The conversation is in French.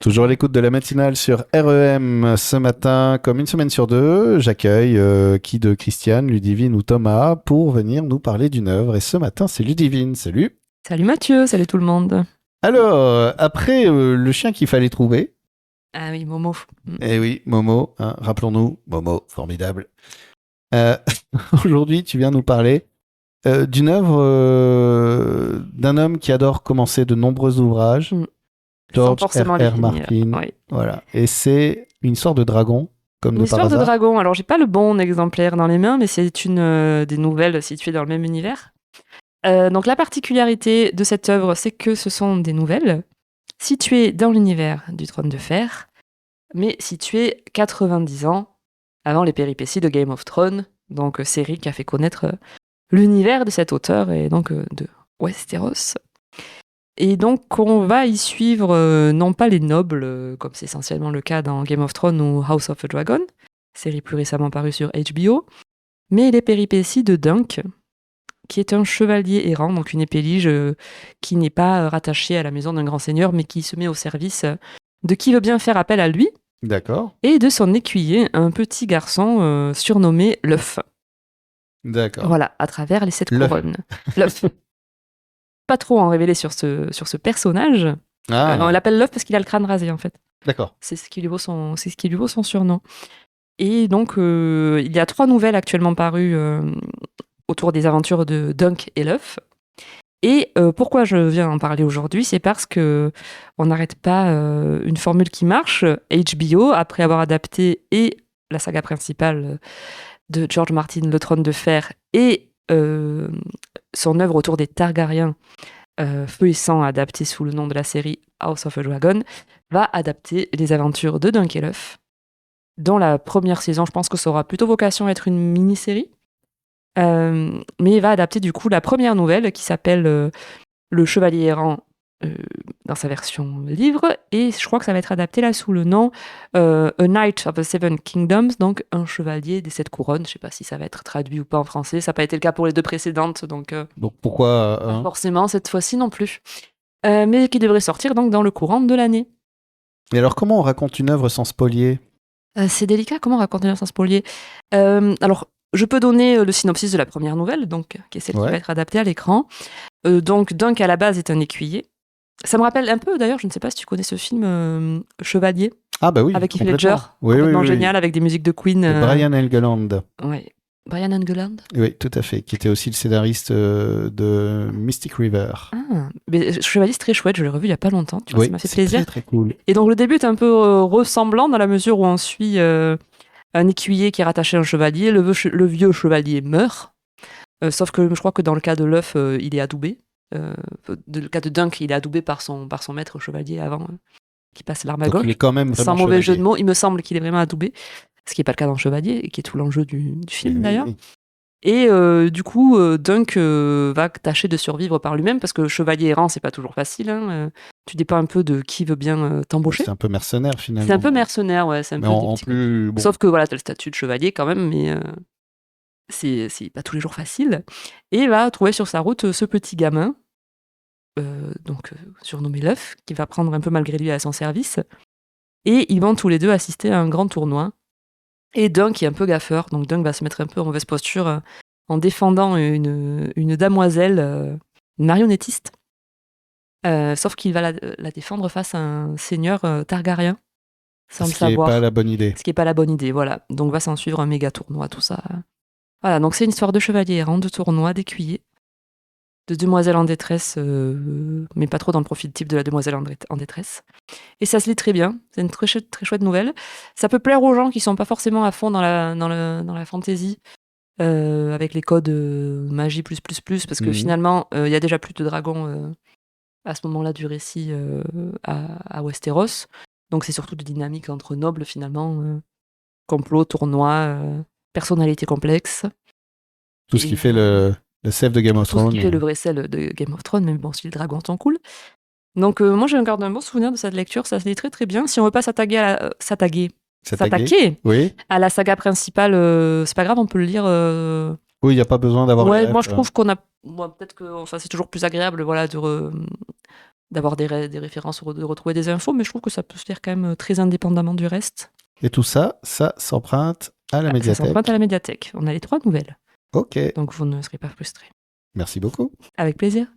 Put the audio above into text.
Toujours à l'écoute de la matinale sur REM. Ce matin, comme une semaine sur deux, j'accueille qui de Christiane, Ludivine ou Thomas pour venir nous parler d'une œuvre. Et ce matin, c'est Ludivine. Salut. Salut Mathieu, salut tout le monde. Alors, après le chien qu'il fallait trouver. Ah oui, Momo. Eh oui, Momo, hein, rappelons-nous, Momo, formidable. Euh, Aujourd'hui, tu viens nous parler d'une œuvre d'un homme qui adore commencer de nombreux ouvrages. Sans George forcément les R.R. finir. Martin. Oui. Voilà. Et c'est une sorte de dragon, comme Une de par histoire de hasard. dragon. Alors, j'ai pas le bon exemplaire dans les mains, mais c'est une des nouvelles situées dans le même univers. Donc, la particularité de cette œuvre, c'est que ce sont des nouvelles situées dans l'univers du Trône de Fer, mais situées 90 ans avant les péripéties de Game of Thrones, donc série qui a fait connaître l'univers de cet auteur et donc de Westeros. Et donc, on va y suivre non pas les nobles, comme c'est essentiellement le cas dans Game of Thrones ou House of the Dragon, série plus récemment parue sur HBO, mais les péripéties de Dunk, qui est un chevalier errant, donc une épélige qui n'est pas rattachée à la maison d'un grand seigneur, mais qui se met au service de qui veut bien faire appel à lui, D'accord. et de son écuyer, un petit garçon surnommé l'œuf. D'accord. Voilà, à travers les 7 L'œuf. couronnes. L'œuf. Pas trop en révéler sur ce personnage. Ah, On l'appelle l'œuf parce qu'il a le crâne rasé, en fait. d'accord. C'est ce qui lui vaut son surnom. Et donc, il y a 3 nouvelles actuellement parues autour des aventures de Dunk et l'œuf. Et pourquoi je viens en parler aujourd'hui, c'est parce que on n'arrête pas une formule qui marche. HBO, après avoir adapté et la saga principale de George Martin, Le Trône de Fer, et son œuvre autour des Targaryens, Feu et Sang, adapté sous le nom de la série House of a Dragon, va adapter les aventures de Dunk et l'œuf, dont la première saison, je pense que ça aura plutôt vocation à être une mini-série, mais il va adapter du coup la première nouvelle qui s'appelle Le Chevalier Errant dans sa version livre, et je crois que ça va être adapté là sous le nom A Knight of the Seven Kingdoms, donc un chevalier des 7 couronnes. Je sais pas si ça va être traduit ou pas en français, ça n'a pas été le cas pour les 2 précédentes, donc pourquoi pas forcément cette fois-ci non plus. Mais qui devrait sortir donc dans le courant de l'année. Et alors, comment on raconte une œuvre sans spolier? C'est délicat, comment raconter un sans spolier. Alors, je peux donner le synopsis de la première nouvelle, donc, qui est celle qui va être adaptée à l'écran. Donc, Dunk, à la base, est un écuyer. Ça me rappelle un peu, d'ailleurs, je ne sais pas si tu connais ce film Chevalier. Ah bah oui, avec Heath Ledger, oui, complètement oui. génial, avec des musiques de Queen. Brian Helgeland. Oui, Brian Helgeland. Oui, tout à fait, qui était aussi le scénariste de Mystic River. Ah, mais Chevalier, c'est très chouette, je l'ai revu il y a pas longtemps, tu vois, ça m'a fait plaisir. C'est très cool. Et donc le début est un peu ressemblant dans la mesure où on suit un écuyer qui est rattaché à un chevalier, le vieux chevalier meurt, sauf que je crois que dans le cas de l'œuf, il est adoubé. Dans le cas de Dunk, il est adoubé par son maître chevalier avant qui passe l'arme à gauche. Il est quand même sans mauvais jeu de mots, il me semble qu'il est vraiment adoubé, ce qui n'est pas le cas dans Chevalier, et qui est tout l'enjeu du film d'ailleurs. Et du coup, Dunk va tâcher de survivre par lui-même, parce que chevalier errant, c'est pas toujours facile. Hein. Tu dépends un peu de qui veut bien t'embaucher. C'est un peu mercenaire finalement. C'est un peu mercenaire, ouais. C'est un mais peu en plus, bon. Sauf que voilà, t'as le statut de chevalier quand même, mais c'est pas tous les jours facile. Et il va trouver sur sa route ce petit gamin, surnommé l'œuf, qui va prendre un peu malgré lui à son service. Et ils vont tous les deux assister à un grand tournoi. Et Dunk est un peu gaffeur, donc Dunk va se mettre un peu en mauvaise posture en défendant une damoiselle, une marionnettiste. Sauf qu'il va la défendre face à un seigneur Targaryen, sans le savoir. Ce qui n'est pas la bonne idée. Ce qui n'est pas la bonne idée, voilà. Donc va s'en suivre un méga tournoi, tout ça. Voilà, donc c'est une histoire de chevalier errant, de tournoi, d'écuyer, de demoiselle en détresse, mais pas trop dans le profil type de la demoiselle en détresse. Et ça se lit très bien, c'est une très chouette nouvelle. Ça peut plaire aux gens qui sont pas forcément à fond dans la fantasy, avec les codes magie plus, parce que finalement, il y a déjà plus de dragons à ce moment-là du récit à Westeros. Donc c'est surtout de dynamique entre nobles finalement, complot, tournoi, personnalité complexe. Tout ce qui fait le sel de Game of Thrones. Tout ce qui fait le vrai sel de Game of Thrones, mais bon, si les dragons sont cool. Donc moi j'ai encore un bon souvenir de cette lecture, ça se lit très très bien. Si on veut pas s'attaquer à la saga principale, c'est pas grave, on peut le lire. Oui, il n'y a pas besoin d'avoir. Ouais, moi je trouve qu'on a. Moi, peut-être que c'est toujours plus agréable, voilà, d'avoir des références, de retrouver des infos, mais je trouve que ça peut se faire quand même très indépendamment du reste. Et tout ça, ça s'emprunte à la Ça médiathèque. s'emprunte à la médiathèque. On a les 3 nouvelles. Ok, Donc vous ne serez pas frustrés. merci beaucoup. Avec plaisir.